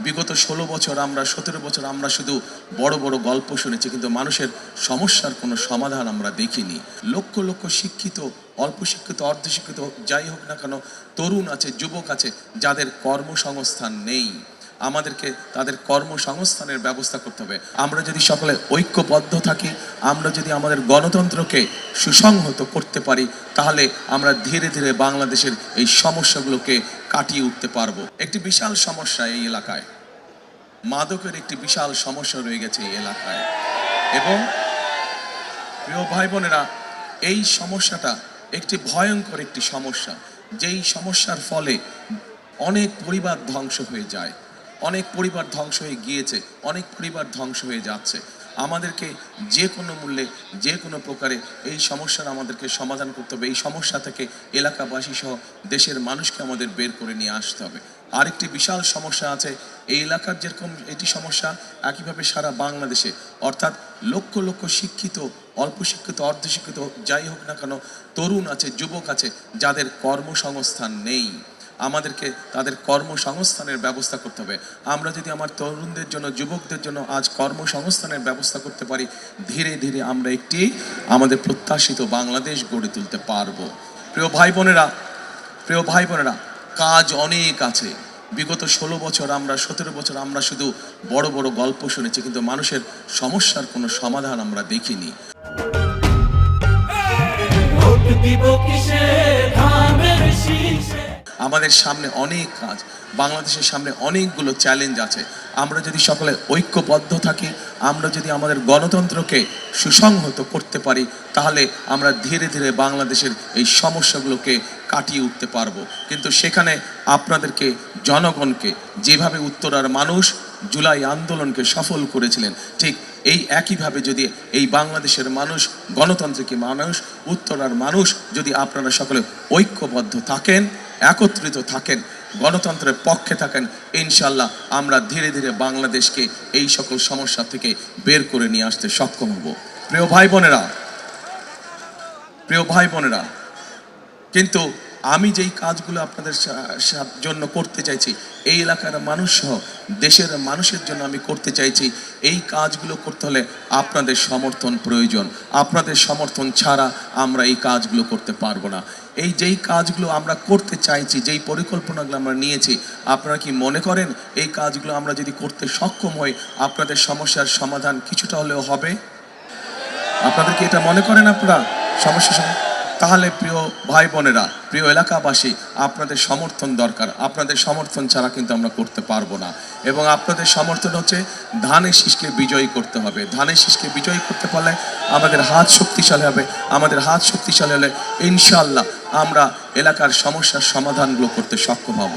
বিগত 16 বছর আমরা 17 বছর আমরা শুধু বড় বড় গল্প শুনেছি, কিন্তু মানুষের সমস্যার কোনো সমাধান আমরা দেখিনি। লক্ষ লক্ষ শিক্ষিত, অল্প শিক্ষিত, অর্ধশিক্ষিত, যাই হোক না কেন, তরুণ আছে, যুবক আছে, যাদের কর্মসংস্থান নেই। আমাদেরকে তাদের কর্মসংস্থানের ব্যবস্থা করতে হবে। আমরা যদি সকলে ঐক্যবদ্ধ থাকি, আমরা যদি আমাদের গণতন্ত্রকে সুসংহত করতে পারি, তাহলে আমরা ধীরে ধীরে বাংলাদেশের এই সমস্যাগুলোকে কাটিয়ে উঠতে পারবো। একটি বিশাল সমস্যা এই এলাকায়, মাদকের একটি বিশাল সমস্যা রয়ে গেছে এই এলাকায়। এবং প্রিয় ভাই বোনেরা, এই সমস্যাটা একটি ভয়ঙ্কর একটি সমস্যা, যেই সমস্যার ফলে অনেক পরিবার ধ্বংস হয়ে যায়, অনেক পরিবার ধ্বংস হয়ে গিয়েছে, অনেক পরিবার ধ্বংস হয়ে যাচ্ছে। আমাদেরকে যে কোনো মূল্যে, যে কোনো প্রকারে এই সমস্যার আমাদেরকে সমাধান করতে হবে। এই সমস্যা থেকে এলাকাবাসী সহ দেশের মানুষকে আমাদের বের করে নিয়ে আসতে হবে। আরেকটি বিশাল সমস্যা আছে এই এলাকার, যেরকম এটি সমস্যা একইভাবে সারা বাংলাদেশে, অর্থাৎ লক্ষ লক্ষ শিক্ষিত, অল্প শিক্ষিত, অর্ধশিক্ষিত, যাই হোক না কেন, তরুণ আছে, যুবক আছে, যাদের কর্মসংস্থান নেই। আমাদেরকে তাদের কর্মসংস্থানের ব্যবস্থা করতে হবে। আমরা যদি আমার তরুণদের জন্য, যুবকদের জন্য আজ কর্মসংস্থানের ব্যবস্থা করতে পারি, ধীরে ধীরে আমরা একটি আমাদের প্রত্যাশিত বাংলাদেশ গড়ে তুলতে পারবো। প্রিয় ভাই বোনেরা, কাজ অনেক আছে। বিগত 16 বছর আমরা 17 বছর আমরা শুধু বড় বড় গল্প শুনেছি, কিন্তু মানুষের সমস্যার কোনো সমাধান আমরা দেখিনি। আমাদের সামনে অনেক কাজ, বাংলাদেশের সামনে অনেকগুলো চ্যালেঞ্জ আছে। আমরা যদি সকলে ঐক্যবদ্ধ থাকি, আমরা যদি আমাদের গণতন্ত্রকে সুসংহত করতে পারি, তাহলে আমরা ধীরে ধীরে বাংলাদেশের এই সমস্যাগুলোকে কাটিয়ে উঠতে পারবো। কিন্তু সেখানে আপনাদেরকে, জনগণকে, যেভাবে উত্তরার মানুষ জুলাই আন্দোলনকে সফল করেছিলেন, ঠিক এই একইভাবে যদি এই বাংলাদেশের মানুষ, গণতন্ত্রকে মানুষ, উত্তরার মানুষ যদি আপনারা সকলে ঐক্যবদ্ধ থাকেন, একত্রিত থাকেন, গণতন্ত্রের পক্ষে থাকেন, ইনশাল্লাহ আমরা ধীরে ধীরে বাংলাদেশকে এই সকল সমস্যা থেকে বের করে নিয়ে আসতে সক্ষম হব। প্রিয় ভাই বোনেরা, কিন্তু আমি যেই কাজগুলো আপনাদের জন্য করতে চাইছি, এই এলাকার মানুষ সহ দেশের মানুষের জন্য আমি করতে চাইছি, এই কাজগুলো করতে হলে আপনাদের সমর্থন প্রয়োজন। আপনাদের সমর্থন ছাড়া আমরা এই কাজগুলো করতে পারবো না। এই যেই কাজগুলো আমরা করতে চাইছি, যেই পরিকল্পনাগুলো আমরা নিয়েছি, আপনারা কি মনে করেন এই কাজগুলো আমরা যদি করতে সক্ষম হই, আপনাদের সমস্যার সমাধান কিছুটা হলেও হবে? আপনাদের কি এটা মনে করেন আপনারা সমস্যা? তাহলে প্রিয় ভাই বোনেরা, প্রিয় এলাকাবাসী, আপনাদের সমর্থন দরকার। আপনাদের সমর্থন ছাড়া কিন্তু আমরা করতে পারবো না। এবং আপনাদের সমর্থন হচ্ছে ধানের শীষকে বিজয়ী করতে হবে। ধানের শীষকে বিজয়ী করতে পারলে আমাদের হাত শক্তিশালী হবে। আমাদের হাত শক্তিশালী হলে ইনশাল্লাহ আমরা এলাকার সমস্যার সমাধানগুলো করতে সক্ষম হব।